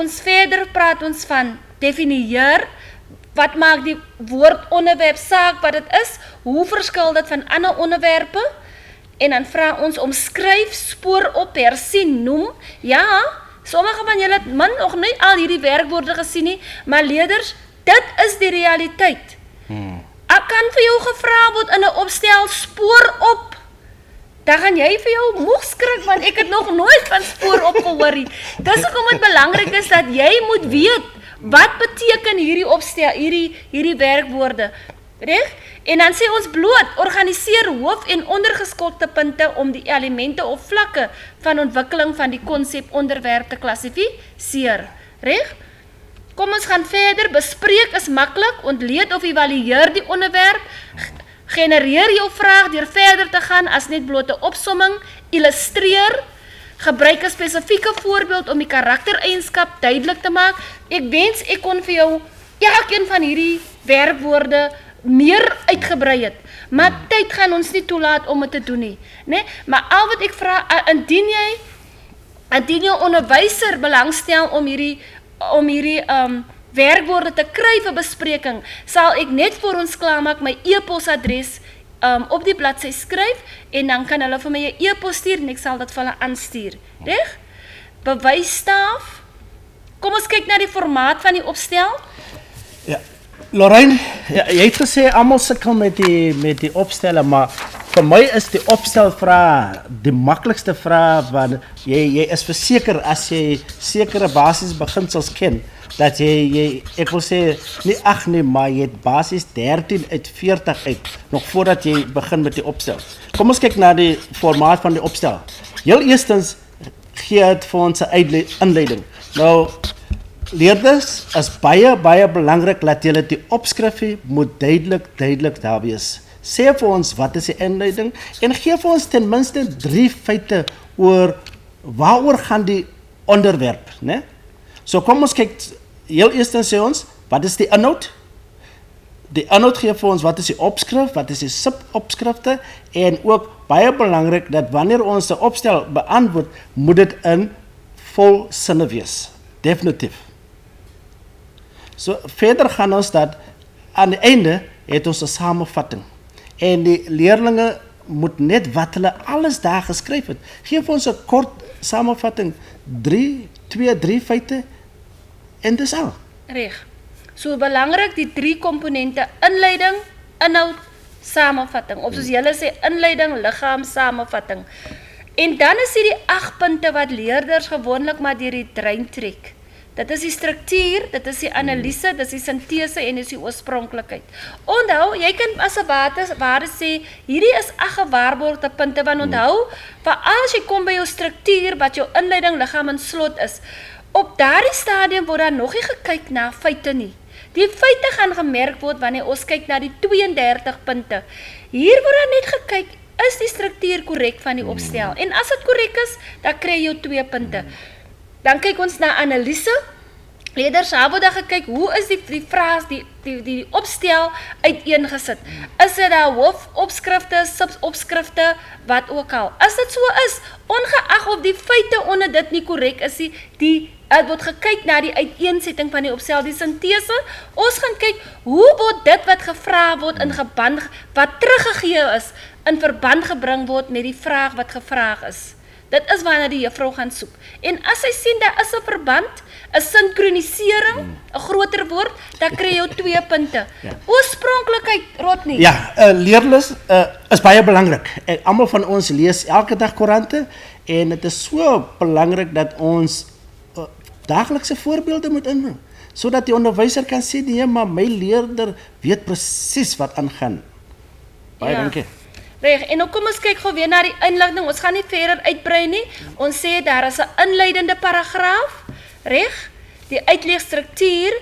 ons van definieer, wat maak die woord onderwerp saak wat dit is, hoe verskil dit van ander onderwerpe, en dan vra ons omskryf, spoor op, hersien, noem, ja, sommige van julle het nog nie al hierdie werkwoorde gesien nie, maar leerders, dit is die realiteit. Ek kan vir jou gevra word in 'n opstel, spoor op, dan gaan jy vir jou moeg skrik, want ek het nog nooit van spoor op gehoor nie. Dis hoekom dit belangrik is dat jy moet weet, wat beteken hierdie opstel, hierdie werkwoorde, reg? En dan sê ons bloot, organiseer hoof- en ondergeskokte punte om die elemente of vlakke van ontwikkeling van die konsep onderwerp te klassifiseer, reg? Kom ons gaan verder, bespreek is maklik, ontleed of evalueer die onderwerp, genereer jou vraag deur verder te gaan as net blote opsomming, illustreer, Gebruik 'n spesifieke voorbeeld om die karaktereienskap duidelik te maak. Ek wens ek kon vir jou elkeen van hierdie werkwoorde meer uitgebrei het. Maar tyd gaan ons nie toelaat om dit te doen nie, né? Maar al wat ek vra, indien jou onderwyser belangstel om hierdie werkwoorde te kry vir bespreking, sal ek net vir ons klaarmaak my e-posadres op die bladsy skryf en dan kan hulle vir my 'n e-pos stuur en ek sal dit vir hulle aanstuur. Reg? Bewysstaaf. Kom ons kyk na die formaat van die opstel. Ja. Lorraine, jy het gesê almal sukkel met die opstelle, maar vir my is die opstelvraag die maklikste vraag, want jy is verseker as jy sekere basiese beginsels ken, dat jy ek wil sê nie 8 nie, maar jy het basies 13 uit 40 uit, nog voordat jy begin met die opstel. Kom ons kyk na die formaat van die opstel. Heel eerstens gee het vir ons 'n inleiding. Nou, leerders is baie belangrik dat julle die opskrifie moet duidelik daar wees. Sê vir ons wat is die inleiding en gee vir ons ten minste 3 feite oor waaroor gaan die onderwerp, né? So kom ons kyk, heel eerstens sê ons, wat is die inhoud? Die inhoud gee vir ons wat is die opskrif, wat is die subopskrifte en ook baie belangrik dat wanneer ons 'n opstel beantwoord, moet dit in vol sinne wees. Definitief. So verder gaan ons dat aan die einde het ons 'n samevatting. En die leerlinge moet net wat hulle alles daar geskryf het. Geef ons 'n kort samevatting, 2-3 feite en dis al. Reg. So belangrik die 3 komponente: inleiding, inhoud, samevatting. Of soos julle sê, inleiding, liggaam, samevatting. En dan is hier die 8 punte wat leerders gewoonlik maar deur die drein trek. Dit is die struktuur, dit is die analise, dit is die sintese en dit is die oorspronklikheid. Onthou, jy kan as 'n waarde sê, hierdie is 8 gewaarborgde punte, want onthou, veral as jy kom by jou struktuur, wat jou inleiding, liggaam en slot is, op daardie stadium word daar nog nie gekyk na feite nie. Die feite gaan gemerk word wanneer ons kyk na die 32 punte. Hier word daar net gekyk, is die struktuur korrek van die opstel? En as dit korrek is, dan kry jy 2 punte. Dan kyk ons na analise. Leerders, daar word dan gekyk, hoe is die vraag, die opstel uiteengesit? Is dit daar hoofopskrifte, subopskrifte, wat ook al? As dit so is, ongeag of die feite onder dit nie korrek is, het word gekyk na die uiteensetting van die opstel, die sintese. Ons gaan kyk, hoe word dit wat gevra word in geband, wat teruggegee is, in verband gebring word met die vraag wat gevraag is. Dit is waarna die juffrou gaan soek. En as sy sien daar is 'n verband, 'n sinkronisering, 'n groter woord, dan kry jy 2 punte. Ja. Oorspronklikheid, Rodney. Ja, leerlus is baie belangrik. Almal van ons lees elke dag koerante en dit is so belangrik dat ons daaglikse voorbeelde moet inbring, sodat die onderwyser kan sê, nee, maar my leerder weet presies wat aangaan. Baie dankie. Reg, en nou kom ons kyk gou weer na die inleiding. Ons gaan nie verder uitbrei nie. Ons sê daar is 'n inleidende paragraaf, reg? Die uitlegstruktuur.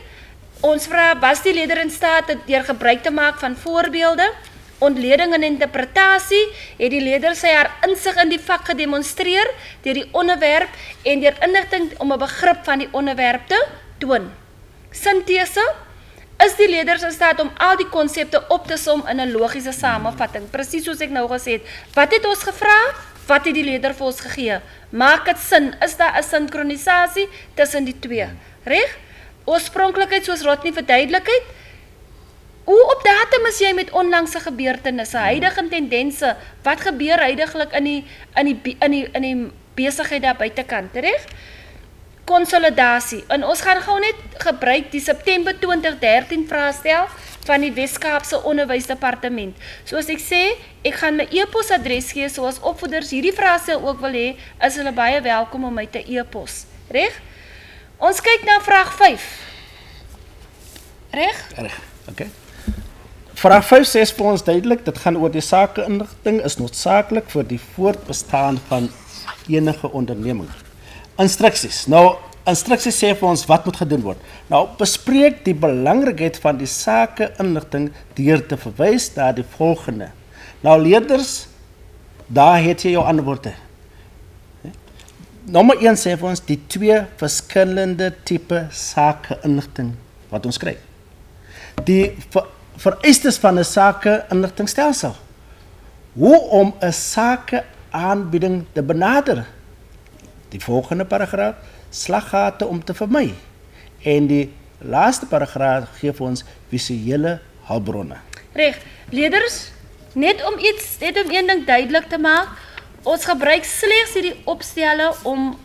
Ons vra, was die leerder in staat deur gebruik te maak van voorbeelde, ontleding en interpretasie, het die leerder sy haar insig in die vak gedemonstreer deur die onderwerp en deur inligting om 'n begrip van die onderwerp te toon. Sintese. Is die leerders in staat om al die konsepte op te som in 'n logiese samevatting? Presies soos ek nou gesê het. Wat het ons gevra? Wat het die leerder vir ons gegee? Maak dit sin? Is daar 'n sinkronisasie tussen die 2? Reg? Oorspronklikheid soos Rodney verduidelik het. Hoe op datum is jy met onlangse gebeurtenisse, huidige tendense? Wat gebeur huidigelik in die besigheid daar buitekant, reg? Konsolidasie. En ons gaan gou net gebruik die September 2013 vraestel van die Wes-Kaapse Onderwysdepartement. Soos ek sê, ek gaan my e-posadres gee, soos opvoeders hierdie vraestel ook wil hê, is hulle baie welkom om my te e-pos. Reg? Ons kyk na vraag 5. Reg? Reg, okay. Vraag 5 sê vir ons duidelik, dit gaan oor die sakeinligting is noodsaaklik vir die voortbestaan van enige onderneming. Instruksies. Nou, instruksies sê vir ons wat moet gedoen word. Nou, bespreek die belangrikheid van die sakeinligting deur te verwys na die volgende. Nou, leerders, daar het jy jou antwoorde. nommer 1 sê vir ons die 2 verskillende tipe sakeinligting wat ons kry. Die vereistes van 'n sakeinligtingstelsel. Hoe om 'n sakeaanbieding te benader. Die volgende paragraaf, slaggate om te vermy. En die laaste paragraaf gee vir ons visuele hulpbronne. Reg, leerders, net om een ding duidelik te maak, ons gebruik slegs hierdie opstelle om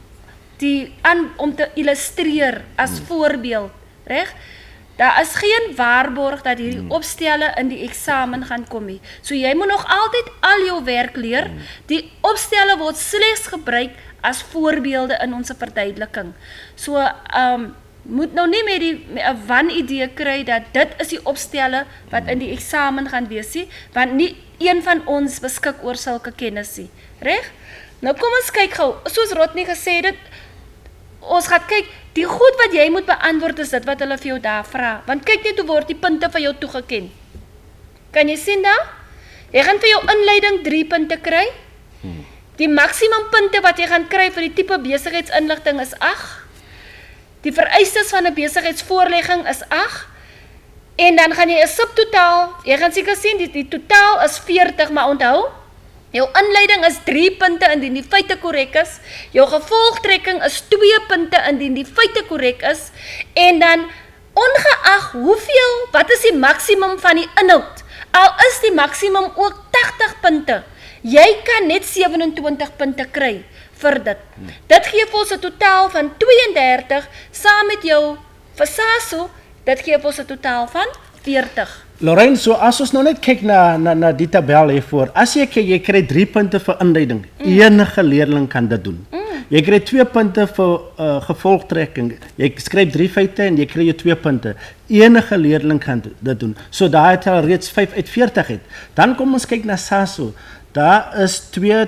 te illustreer as voorbeeld, reg? Daar is geen waarborg dat hierdie opstelle in die eksamen gaan kom nie. So jy moet nog altyd al jou werk leer. Die opstelle word slegs gebruik as voorbeelde in ons verduideliking. So moet nou nie met 'n wanidee kry dat dit is die opstelle wat in die eksamen gaan wees nie, want nie een van ons beskik oor sulke kennis nie. Reg? Nou kom ons kyk gou, soos Rodney gesê het, ons gaan kyk, die goed wat jy moet beantwoord is dit wat hulle vir jou daar vra. Want kyk net hoe word die punte vir jou toegeken. Kan jy sien daar? Jy gaan vir jou inleiding 3 punte kry. Die maksimum punte wat jy gaan kry vir die tipe besigheidsinligting is 8. Die vereistes van 'n besigheidsvoorlegging is 8. En dan gaan jy 'n subtotaal, jy gaan seker sien die totaal is 40, maar onthou, jou inleiding is 3 punte indien die feite korrek is. Jou gevolgtrekking is 2 punte indien die feite korrek is. En dan ongeag wat is die maksimum van die inhoud? Al is die maksimum ook 80 punte. Jy kan net 27 punte kry vir dit. Dit gee vir ons 'n totaal van 32 saam met jou versaso, dit gee vir ons 'n totaal van 40. Lorraine, so as ons nou net kyk na die tabel hiervoor, as jy kyk, jy kry 3 punte vir inleiding. Enige leerling kan dit doen. Jy kry 2 punte vir gevolgtrekking. Jy skryf 3 feite en jy kry jou 2 punte. Enige leerling kan dit doen. So daar het al reeds 5 uit 40 het. Dan kom ons kyk na SASO. Daar is 2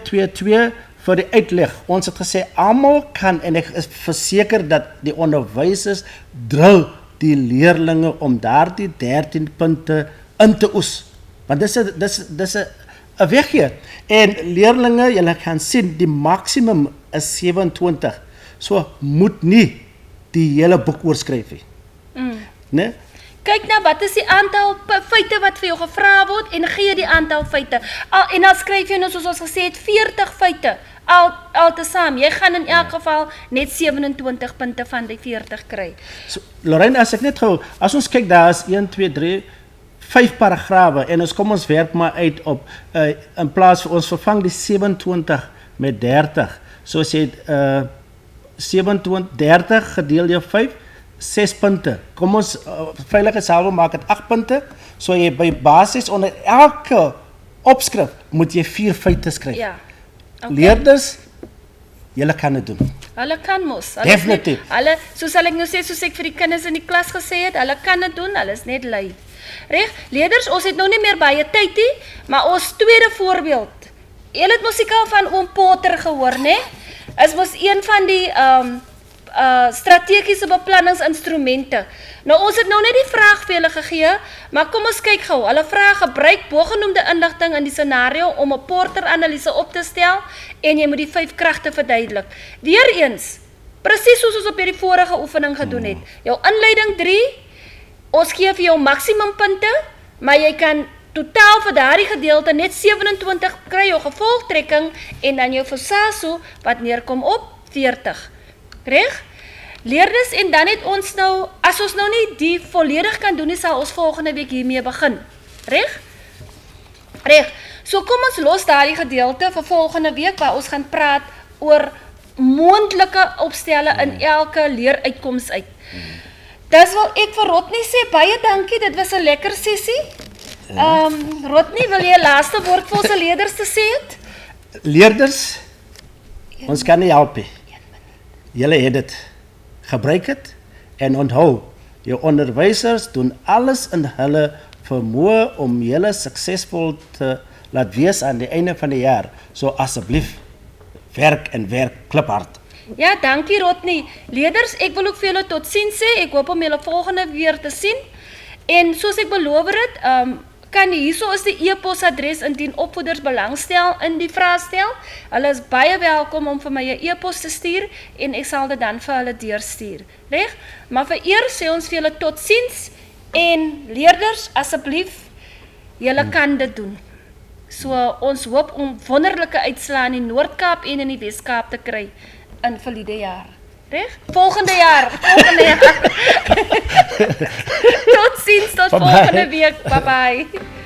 vir die uitleg. Ons het gesê almal kan, en ek is verseker dat die onderwysers drill die leerlinge om daardie 13 punte in te oes. Want dis 'n weggee. En leerlinge, julle kan sien, die maksimum is 27. So moet nie die hele boek oorskryf nie. Né? Kyk nou, wat is die aantal feite wat vir jou gevra word en gee die aantal feite. En dan skryf jy nou soos ons gesê het 40 feite al tesame. Jy gaan in elk geval net 27 punte van die 40 kry. So, Lorraine, as ek net gou, as ons kyk, daar is 1, 2, 3, 5 paragrawe en ons werk maar uit op in plaas vir ons vervang die 27 met 30. So as jy 30 gedeel deur 5, 6 punte. Kom ons veiligheidshalwe maak dit 8 punte. So jy by basis onder elke opskrif moet jy 4 feite skryf. Ja. Okay. Leerders, julle kan dit doen. Hulle kan mos. Definitief. Hulle, soos ek vir die kinders in die klas gesê het, hulle kan dit doen, hulle is net lui. Reg? Leerders, ons het nou nie meer baie tyd nie, maar ons tweede voorbeeld. Julle het musikaal van Oom Potter gehoor, né? Is mos een van die strategiese beplanningsinstrumente. Nou ons het nou net die vraag vir julle gegee, maar kom ons kyk gou. Hulle vra gebruik bogenoemde inligting in die scenario om 'n Porter-analise op te stel en jy moet die 5 kragte verduidelik. Weereens, presies soos ons op hierdie vorige oefening gedoen het. Jou inleiding 3, ons gee vir jou maksimum punte, maar jy kan totaal vir daardie gedeelte net 27 kry, jou gevolgtrekking en dan jou versaso wat neerkom op 40. Reg? Leerders, en dan het ons nou, as ons nou nie die volledig kan doen nie, sal ons volgende week hiermee begin. Reg? Reg. So kom ons los daardie gedeelte vir volgende week waar ons gaan praat oor moontlike opstelle in elke leeruitkoms uit. Dis wil ek vir Rodney sê, baie dankie, dit was 'n lekker sessie. Rodney, wil jy 'n laaste woord vir ons leerders te sê het? Leerders, ons kan nie help nie. Julle het dit. Gebruik dit en onthou, jou onderwysers doen alles in hulle vermoë om julle suksesvol te laat wees aan die einde van die jaar. So asseblief, werk kliphard. Ja, dankie Rodney. Leerders, ek wil ook vir julle totsiens sê. Ek hoop om julle volgende weer te sien. En soos ek beloof het, kan hierso is die e-posadres indien opvoeders belangstel in die vraestel. Hulle is baie welkom om vir my 'n e-pos te stuur en ek sal dit dan vir hulle deurstuur. Reg? Maar vir eers sê ons vir julle totsiens en leerders asseblief, julle kan dit doen. So ons hoop om wonderlike uitslae in die Noord-Kaap en in die Wes-Kaap te kry in verlede jaar. Reg? Volgende jaar. Totsiens tot volgende week. Bye bye.